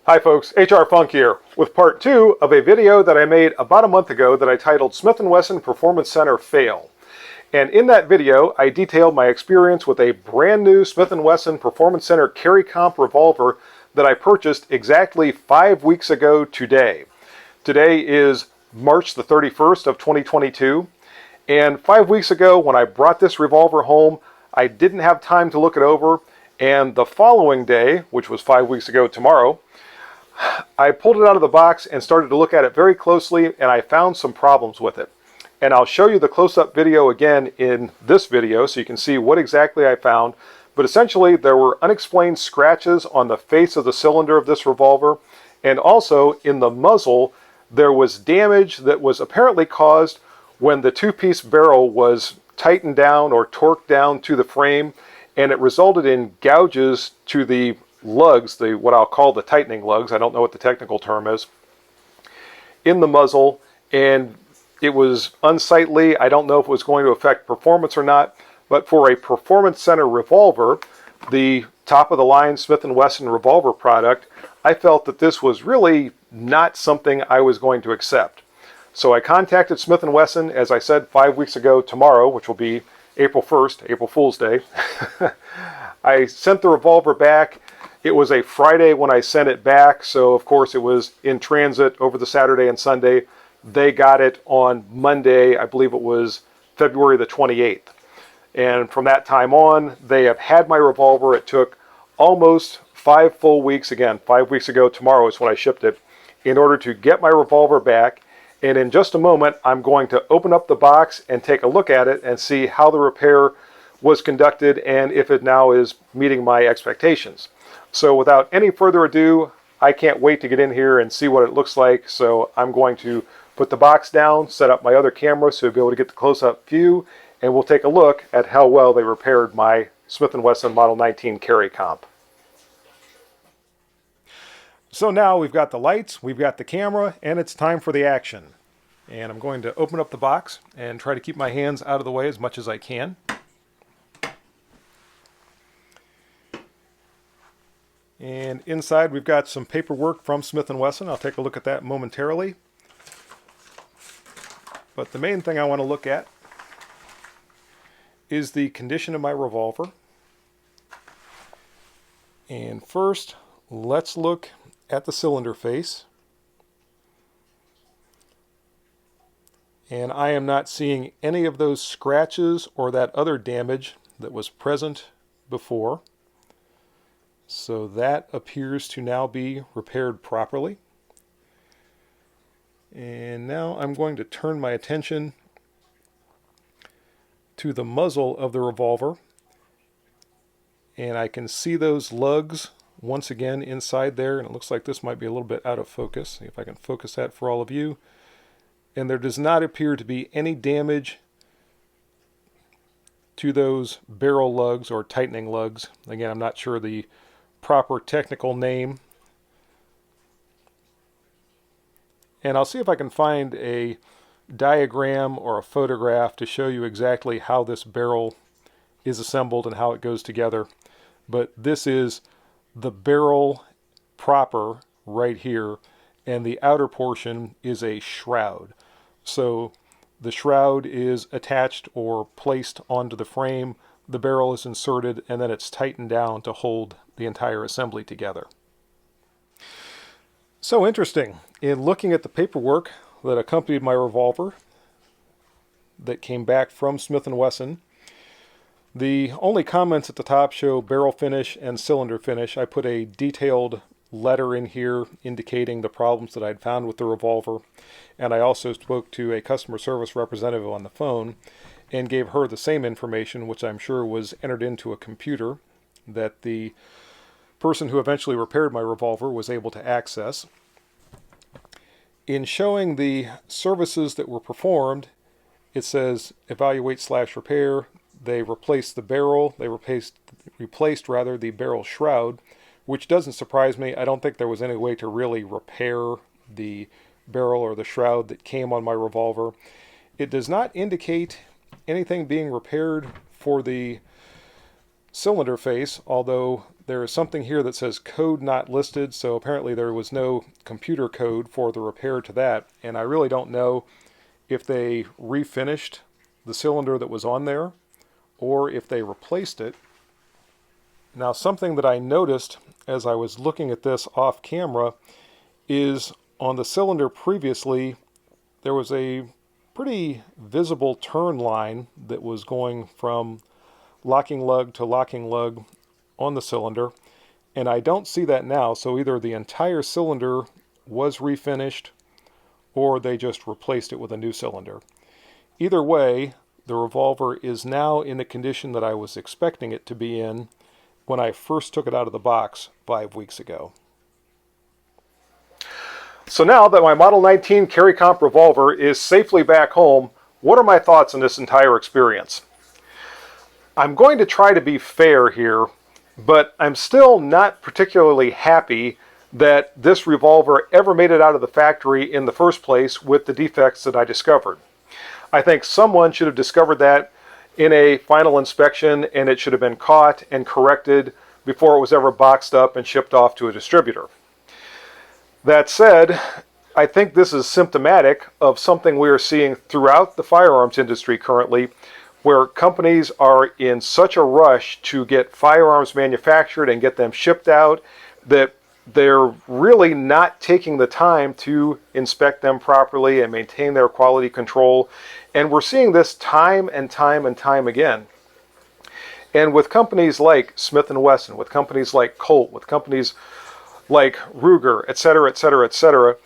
Hi folks, HR Funk here with part 2 of a video that I made about a month ago that I titled Smith & Wesson Performance Center Fail. And in that video, I detailed my experience with a brand new Smith & Wesson Performance Center Carry Comp revolver that I purchased exactly 5 weeks ago today. Today is March the 31st of 2022. And 5 weeks ago when I brought this revolver home, I didn't have time to look it over. And the following day, which was 5 weeks ago tomorrow, I pulled it out of the box and started to look at it very closely, and I found some problems with it. And I'll show you the close-up video again in this video so you can see what exactly I found. But essentially, there were unexplained scratches on the face of the cylinder of this revolver, and also in the muzzle, there was damage that was apparently caused when the two-piece barrel was tightened down or torqued down to the frame, and it resulted in gouges to the lugs, what I'll call the tightening lugs, I don't know what the technical term is, in the muzzle, and it was unsightly. I don't know if it was going to affect performance or not, but for a Performance Center revolver, the top of the line Smith & Wesson revolver product, I felt that this was really not something I was going to accept. So I contacted Smith & Wesson, as I said 5 weeks ago tomorrow, which will be April 1st, April Fool's Day. I sent the revolver back. It was a Friday when I sent it back, so of course it was in transit over the Saturday and Sunday. They got it on Monday, I believe it was February the 28th. And from that time on, they have had my revolver. It took almost 5 full weeks, again, 5 weeks ago tomorrow is when I shipped it, in order to get my revolver back. And in just a moment, I'm going to open up the box and take a look at it and see how the repair was conducted and if it now is meeting my expectations. So without any further ado, I can't wait to get in here and see what it looks like. So I'm going to put the box down, set up my other camera so you'll be able to get the close-up view, and we'll take a look at how well they repaired my Smith & Wesson Model 19 Carry Comp. So now we've got the lights, we've got the camera, and it's time for the action. And I'm going to open up the box and try to keep my hands out of the way as much as I can. And inside we've got some paperwork from Smith & Wesson. I'll take a look at that momentarily. But the main thing I want to look at is the condition of my revolver. And first, let's look at the cylinder face. And I am not seeing any of those scratches or that other damage that was present before. So that appears to now be repaired properly. And now I'm going to turn my attention to the muzzle of the revolver. And I can see those lugs once again inside there. And it looks like this might be a little bit out of focus. See if I can focus that for all of you. And there does not appear to be any damage to those barrel lugs or tightening lugs. Again, I'm not sure the proper technical name. And I'll see if I can find a diagram or a photograph to show you exactly how this barrel is assembled and how it goes together. But this is the barrel proper right here, and the outer portion is a shroud. So the shroud is attached or placed onto the frame, the barrel is inserted, and then it's tightened down to hold the entire assembly together. So interesting, in looking at the paperwork that accompanied my revolver that came back from Smith & Wesson, the only comments at the top show barrel finish and cylinder finish. I put a detailed letter in here indicating the problems that I'd found with the revolver, and I also spoke to a customer service representative on the phone and gave her the same information, which I'm sure was entered into a computer that the person who eventually repaired my revolver was able to access. In showing the services that were performed, it says evaluate/repair. They replaced the barrel, they replaced the barrel shroud, which doesn't surprise me. I don't think there was any way to really repair the barrel or the shroud that came on my revolver. It does not indicate anything being repaired for the cylinder face, although there is something here that says code not listed, so apparently there was no computer code for the repair to that, and I really don't know if they refinished the cylinder that was on there or if they replaced it. Now, something that I noticed as I was looking at this off camera is on the cylinder previously there was a pretty visible turn line that was going from locking lug to locking lug on the cylinder, and I don't see that now, so either the entire cylinder was refinished or they just replaced it with a new cylinder. Either way, the revolver is now in the condition that I was expecting it to be in when I first took it out of the box 5 weeks ago. So now that my Model 19 Carry Comp revolver is safely back home, what are my thoughts on this entire experience? I'm going to try to be fair here, but I'm still not particularly happy that this revolver ever made it out of the factory in the first place with the defects that I discovered. I think someone should have discovered that in a final inspection, and it should have been caught and corrected before it was ever boxed up and shipped off to a distributor. That said, I think this is symptomatic of something we are seeing throughout the firearms industry currently, where companies are in such a rush to get firearms manufactured and get them shipped out that they're really not taking the time to inspect them properly and maintain their quality control. And we're seeing this time and time and time again. And with companies like Smith & Wesson, with companies like Colt, with companies like Ruger, etc., etc., etc.,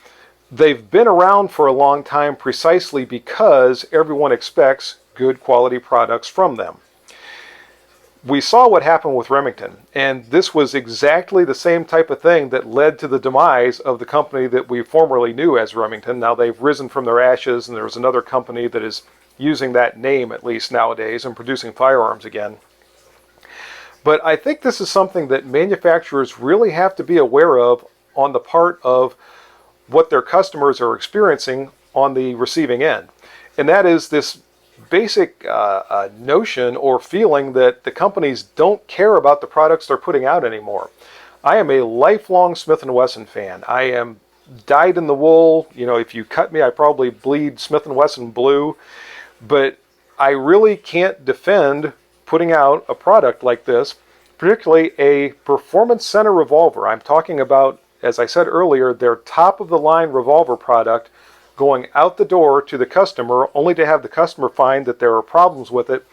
they've been around for a long time precisely because everyone expects good quality products from them. We saw what happened with Remington, and this was exactly the same type of thing that led to the demise of the company that we formerly knew as Remington. Now they've risen from their ashes, and there's another company that is using that name, at least nowadays, and producing firearms again. But I think this is something that manufacturers really have to be aware of on the part of what their customers are experiencing on the receiving end. And that is this basic notion or feeling that the companies don't care about the products they're putting out anymore. I am a lifelong Smith & Wesson fan. I am dyed in the wool. You know, if you cut me, I probably bleed Smith & Wesson blue. But I really can't defend putting out a product like this, particularly a performance center revolver. I'm talking about, as I said earlier, their top-of-the-line revolver product going out the door to the customer, only to have the customer find that there are problems with it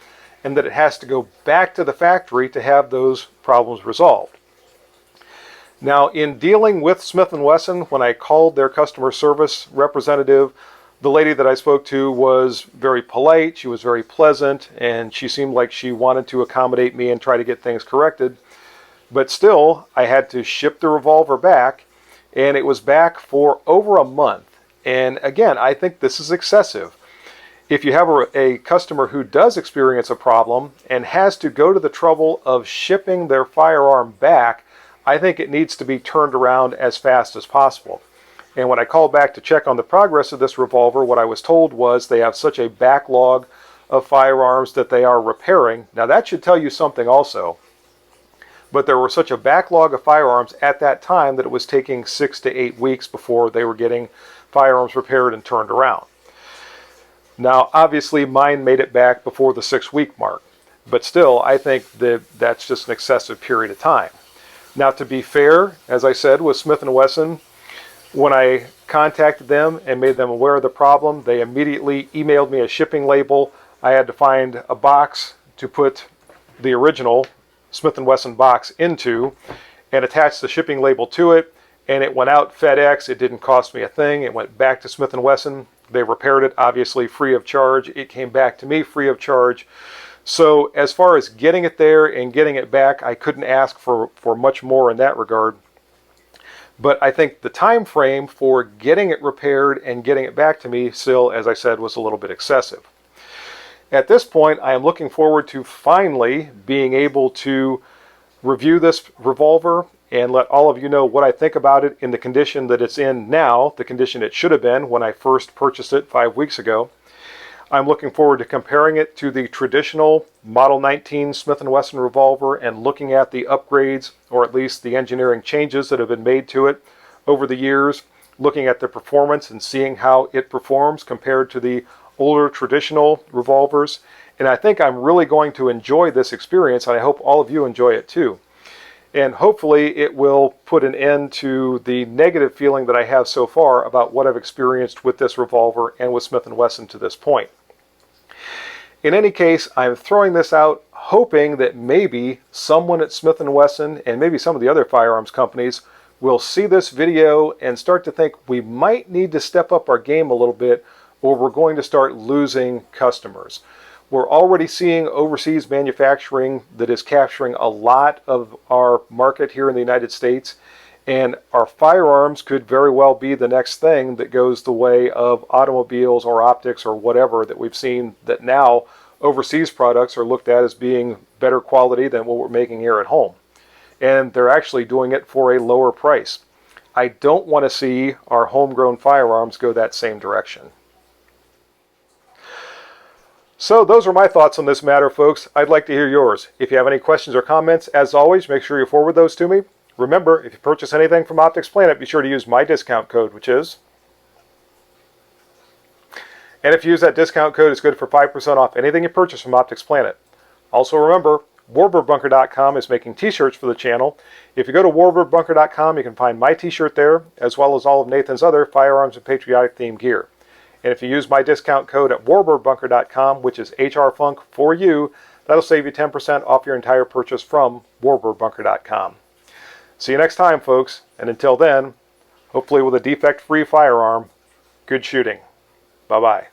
and that it has to go back to the factory to have those problems resolved. Now, in dealing with Smith & Wesson, when I called their customer service representative, the lady that I spoke to was very polite, she was very pleasant, and she seemed like she wanted to accommodate me and try to get things corrected. But still, I had to ship the revolver back, and it was back for over a month. And again, I think this is excessive. If you have a customer who does experience a problem and has to go to the trouble of shipping their firearm back, I think it needs to be turned around as fast as possible. And when I called back to check on the progress of this revolver, what I was told was they have such a backlog of firearms that they are repairing. Now that should tell you something also. But there was such a backlog of firearms at that time that it was taking 6 to 8 weeks before they were getting firearms repaired and turned around. Now, obviously, mine made it back before the 6-week mark. But still, I think that that's just an excessive period of time. Now, to be fair, as I said, with Smith & Wesson, when I contacted them and made them aware of the problem, they immediately emailed me a shipping label. I had to find a box to put the original Smith & Wesson box into and attach the shipping label to it, and it went out FedEx. It didn't cost me a thing. It went back to Smith & Wesson. They repaired it, obviously free of charge. It came back to me free of charge. So as far as getting it there and getting it back, I couldn't ask for much more in that regard. But I think the time frame for getting it repaired and getting it back to me still, as I said, was a little bit excessive. At this point, I am looking forward to finally being able to review this revolver and let all of you know what I think about it in the condition that it's in now, the condition it should have been when I first purchased it 5 weeks ago. I'm looking forward to comparing it to the traditional Model 19 Smith & Wesson revolver and looking at the upgrades, or at least the engineering changes that have been made to it over the years, looking at the performance and seeing how it performs compared to the older traditional revolvers. And I think I'm really going to enjoy this experience, and I hope all of you enjoy it too. And hopefully it will put an end to the negative feeling that I have so far about what I've experienced with this revolver and with Smith & Wesson to this point. In any case, I'm throwing this out hoping that maybe someone at Smith & Wesson and maybe some of the other firearms companies will see this video and start to think we might need to step up our game a little bit, or we're going to start losing customers. We're already seeing overseas manufacturing that is capturing a lot of our market here in the United States, and our firearms could very well be the next thing that goes the way of automobiles or optics or whatever that we've seen, that now overseas products are looked at as being better quality than what we're making here at home. And they're actually doing it for a lower price. I don't want to see our homegrown firearms go that same direction. So those are my thoughts on this matter, folks. I'd like to hear yours. If you have any questions or comments, as always, make sure you forward those to me. Remember, if you purchase anything from Optics Planet, be sure to use my discount code, which is... And if you use that discount code, it's good for 5% off anything you purchase from Optics Planet. Also remember, WarbirdBunker.com is making t-shirts for the channel. If you go to WarbirdBunker.com, you can find my t-shirt there, as well as all of Nathan's other firearms and patriotic themed gear. And if you use my discount code at WarbirdBunker.com, which is HRFunk for you, that'll save you 10% off your entire purchase from WarbirdBunker.com. See you next time, folks. And until then, hopefully with a defect-free firearm, good shooting. Bye-bye.